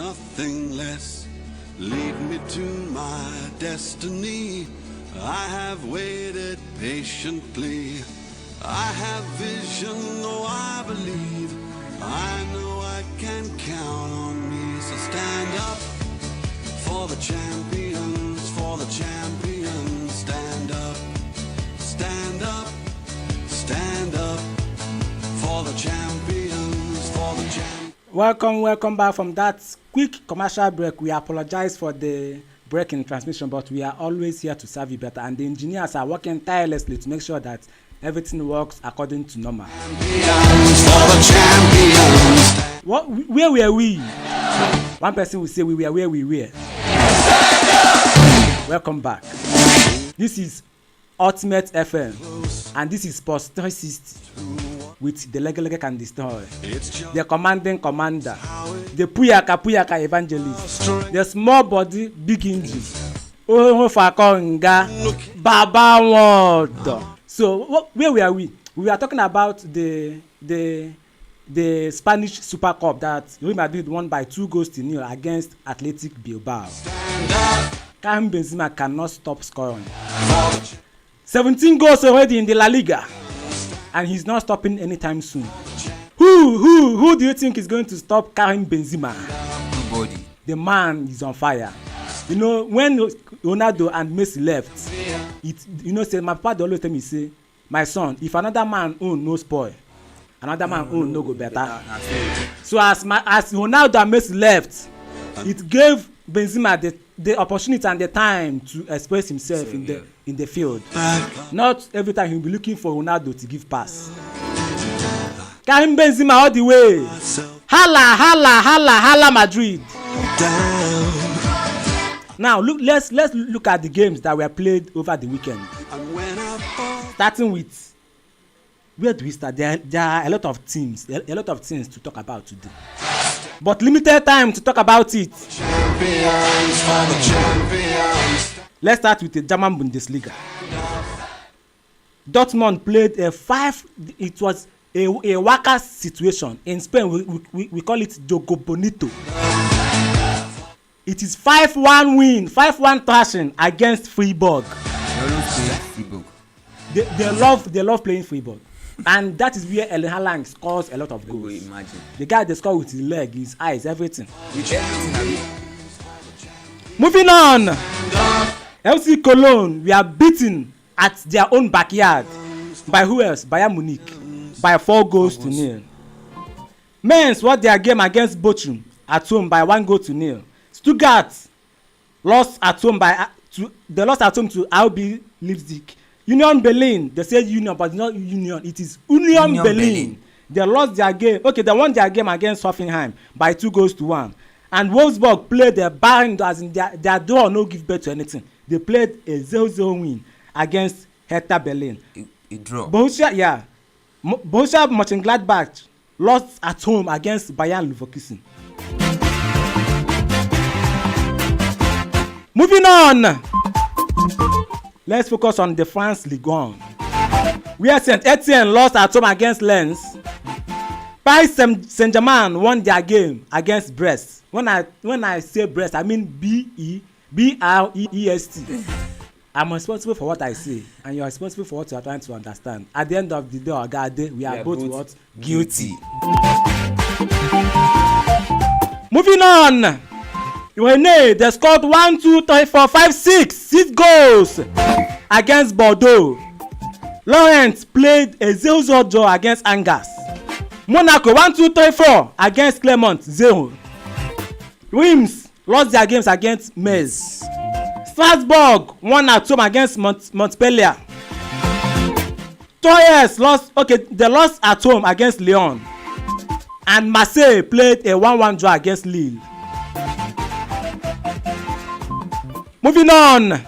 nothing less. Lead me to my destiny. I have waited patiently. I have vision, though I believe. I know I can count on me. So stand up for the champions, for the champions. Stand up, stand up, stand up for the champions, for the champions. Welcome back from that quick commercial break. We apologize for the break in transmission, but we are always here to serve you better, and the engineers are working tirelessly to make sure that everything works according to normal. Where were we? One person will say we were where we were. Welcome back. This is Ultimate FM, and this is Sports 360 with the Legelege can destroy, the commanding commander, the Puyaka evangelist, the small body big engine, Baba Word. So where were we? We are talking about the Spanish Super Cup that Real Madrid won by 2-0 against Athletic Bilbao. Karim Benzema cannot stop scoring. 17 goals already in the La Liga, and he's not stopping anytime soon. Who do you think is going to stop Karim Benzema? Nobody. The man is on fire. You know, when Ronaldo and Messi left, say my papa always tell me, say, my son, if another man own no spoil, another man own no go better. So as Ronaldo and Messi left, it gave Benzema the opportunity and the time to express himself in the field. Not every time he'll be looking for Ronaldo to give pass. Karim Benzema all the way. Hala Madrid. Now let's look at the games that were played over the weekend. Starting with, where do we start? There are a lot of things to talk about today, but limited time to talk about it. Let's start with the German Bundesliga. Dortmund played it was a workers situation. In Spain, we call it Jogo Bonito. It is 5-1 win, 5-1 thrashing against Freiburg. They love playing Freiburg. And that is where Erling Haaland scores a lot of goals. Imagine. The guy they score with his leg, his eyes, everything. Moving on. FC Cologne, we are beaten at their own backyard by who else? Bayern Munich by 4-0. Mainz won their game against Bochum at home by 1-0. Stuttgart lost at home to RB Leipzig. Union Berlin, they say Union, but not Union. It is Union Berlin. They lost their game. Okay, they won their game against Hoffenheim by 2-1. And Wolfsburg played their barring, as in their draw no give birth to anything. They played a 0-0 win against Hertha Berlin. A draw. Borussia Mönchengladbach lost at home against Bayern Leverkusen. Moving on. Let's focus on the France Ligue 1, where Saint Etienne lost at home against Lens. Paris Saint-Germain won their game against Brest. When I say Brest, I mean Brest. I'm responsible for what I say, and you're responsible for what you are trying to understand. At the end of the day, Ogade, we are both what? Guilty. Moving on. Rennes, they scored 1, 2, 3, 4, 5, 6 goals against Bordeaux. Lorient played a 0-0 draw against Angers. Monaco 1, 2, 3, 4 against Clermont 0. Reims lost their games against Metz. Strasbourg won at home against Montpellier. Troyes lost at home against Lyon. And Marseille played a 1-1 draw against Lille. Moving on,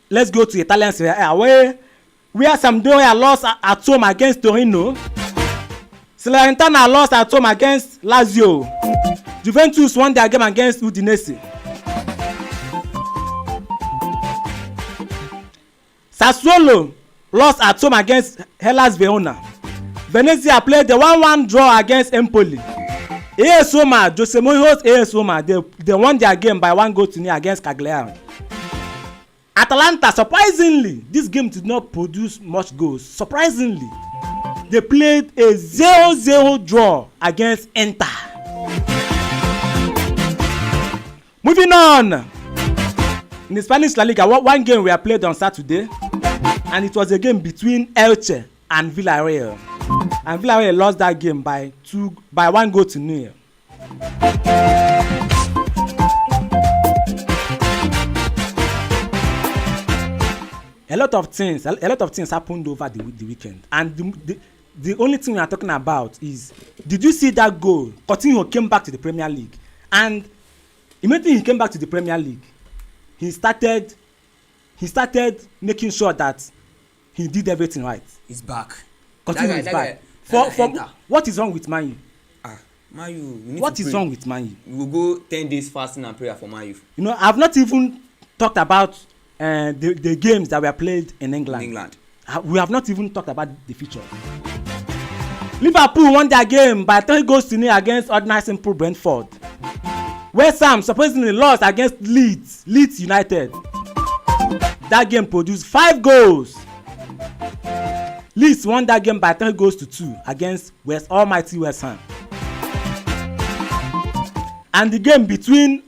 let's go to Italian Serie A, where Sampdoria lost at home against Torino. Salernitana lost at home against Lazio. Juventus won their game against Udinese. Sassuolo lost at home against Hellas Verona. Venezia played the 1-1 draw against Empoli. AS Roma, Jose Mourinho's AS Roma, they won their game by 1-0 against Cagliari. Atalanta, surprisingly, this game did not produce much goals. Surprisingly, they played a 0-0 draw against Inter. Moving on, in the Spanish La Liga, one game we played on Saturday, and it was a game between Elche and Villarreal. And Villarreal lost that game by 1-0. A lot of things happened over the weekend, and the only thing we are talking about is, did you see that goal? Coutinho came back to the Premier League, and immediately he came back to the Premier League, he started making sure that he did everything right. He's back. Coutinho is back. For what is wrong with Man U? Man U, you need what to is pray. wrong with Man U? We will go 10 days fasting and prayer for Man U. You know, I've not even talked about the games that were played in England. We have not even talked about the future. Liverpool won their game by 3-0 against ordinary simple Brentford. West Ham supposedly lost against Leeds United. That game produced 5 goals. Leeds won that game by 3-2 against almighty West Ham. And the game between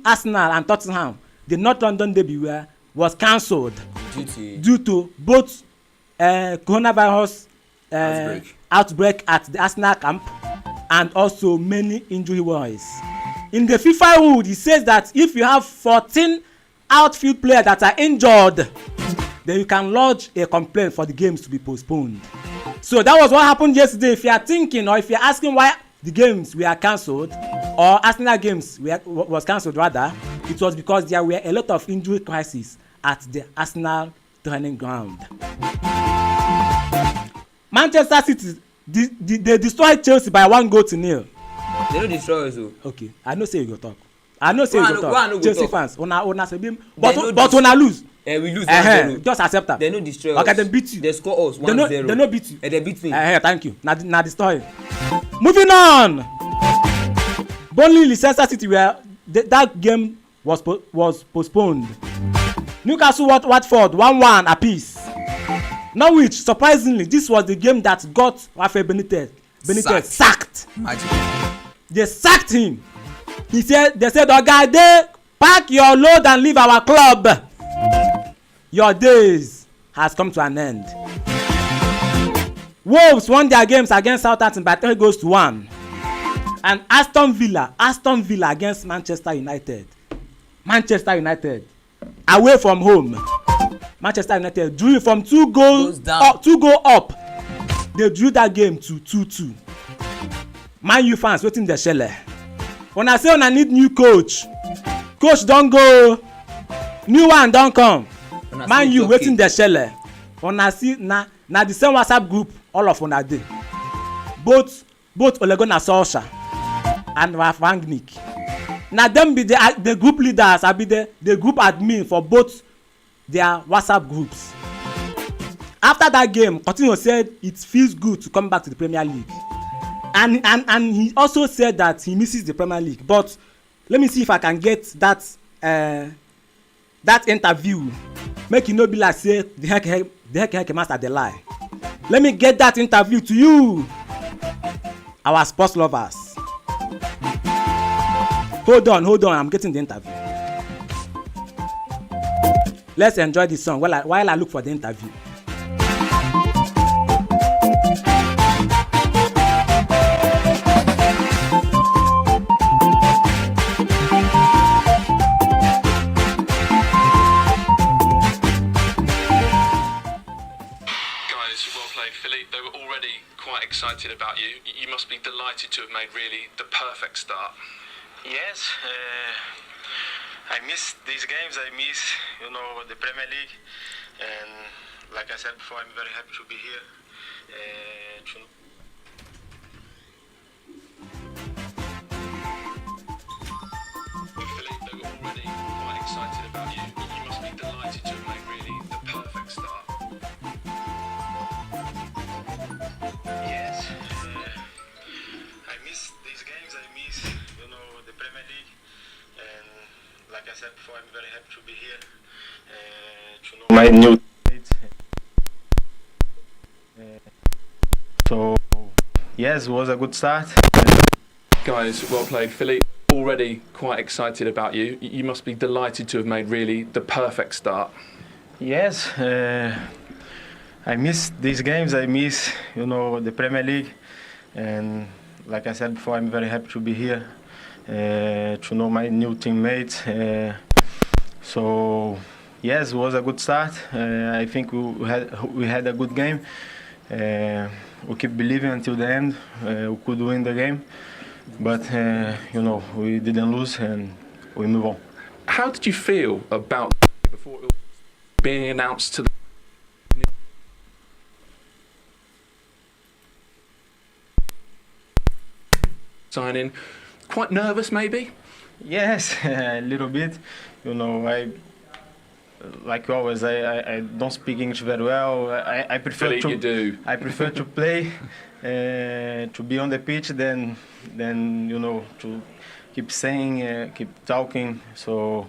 Arsenal and Tottenham, the North London derby, was cancelled due to both coronavirus outbreak at the Arsenal camp and also many injury worries. In the FIFA rule, it says that if you have 14 outfield players that are injured, then you can lodge a complaint for the games to be postponed. So that was what happened yesterday. If you are thinking, or if you are asking why the games were cancelled, or Arsenal games was cancelled rather, it was because there were a lot of injury crises at the Arsenal training ground. Manchester City, they destroyed Chelsea by 1-0. They don't destroy us. Okay, I know say you go talk. Chelsea fans, una say bim, but una lose. We lose 1-0. Just accept that. They no destroy us. Okay, they beat you. They score us 1-0. They no beat you. They beat me. Thank you. Now the story. Moving on. Burnley, Leicester City, that game was postponed. Newcastle, Watford, 1-1 apiece. Norwich, surprisingly, this was the game that got Rafael Benitez sacked. Imagine. They sacked him. They said, Ogade, pack your load and leave our club. Your days has come to an end. Wolves won their games against Southampton by 3-1. And Aston Villa against Manchester United, away from home. Manchester United drew from 2 goals up. They drew that game to 2-2. Man U fans waiting the shell. When I say una need new coach don go, new one don come. Man U waiting the shell. Una see na the same WhatsApp group all of una dey. Both Ole Gunnar Solskjaer and Ralf Rangnick. Na them be the group leaders. I be the group admin for both their WhatsApp groups. After that game, Coutinho said it feels good to come back to the Premier League, and he also said that he misses the Premier League. But let me see if I can get that interview. Make you no be like say the heck master dey lie. Let me get that interview to you, our sports lovers. Hold on, I'm getting the interview. Let's enjoy this song while I look for the interview. Philippe, they were already quite excited about you. You must be delighted to have made really the perfect start. Yes, I miss these games. I miss, the Premier League, and like I said before, I'm very happy to be here. Philippe, they were already quite excited about you. You must be delighted to have made really the perfect start. Yes, I miss like I said before, I'm very happy to be here. To know my new teammates. So yes, it was a good start. Guys, well played. Philly, already quite excited about you. You must be delighted to have made really the perfect start. Yes, I miss these games. I miss, the Premier League, and like I said before, I'm very happy to be here, to know my new teammates. So yes, it was a good start. I think we had a good game. We keep believing until the end. We could win the game, but we didn't lose and we move on. How did you feel about before it was being announced to the signing? Quite nervous, maybe? Yes, a little bit. Like always, I don't speak English very well. I prefer Philly, to you do. I prefer to play, to be on the pitch than to keep saying, keep talking. So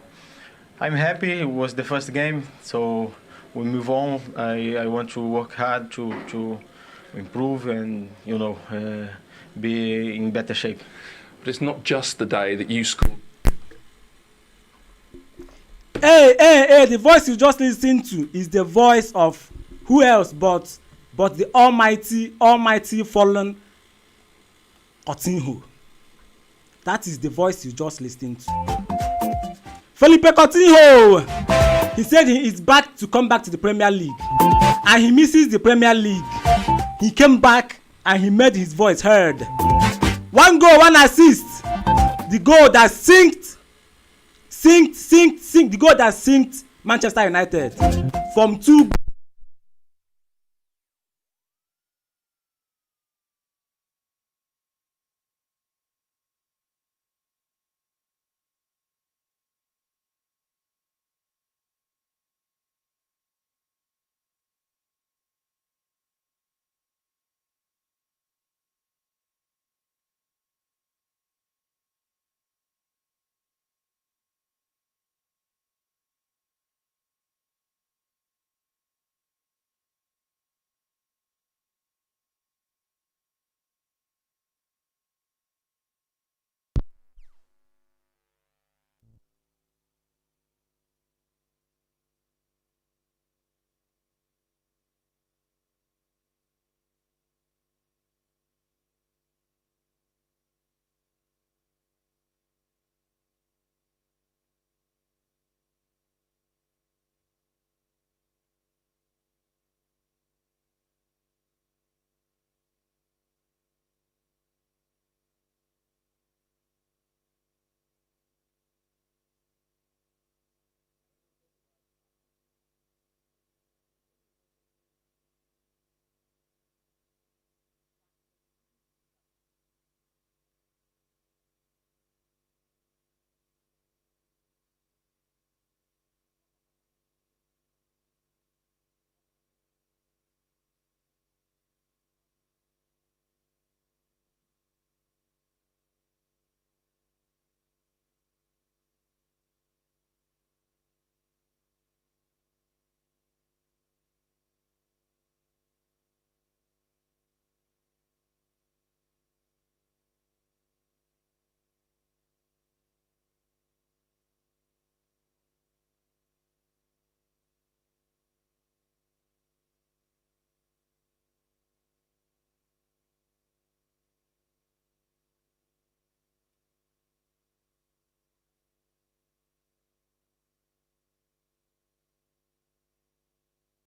I'm happy. It was the first game, so we move on. I want to work hard to improve and be in better shape. But it's not just the day that you scored. Hey, the voice you just listened to is the voice of who else but the almighty fallen Coutinho. That is the voice you just listened to. Felipe Coutinho! He said he is back to come back to the Premier League. And he misses the Premier League. He came back and he made his voice heard. 1 goal, 1 assist. The goal that synced the goal that synced Manchester United from 2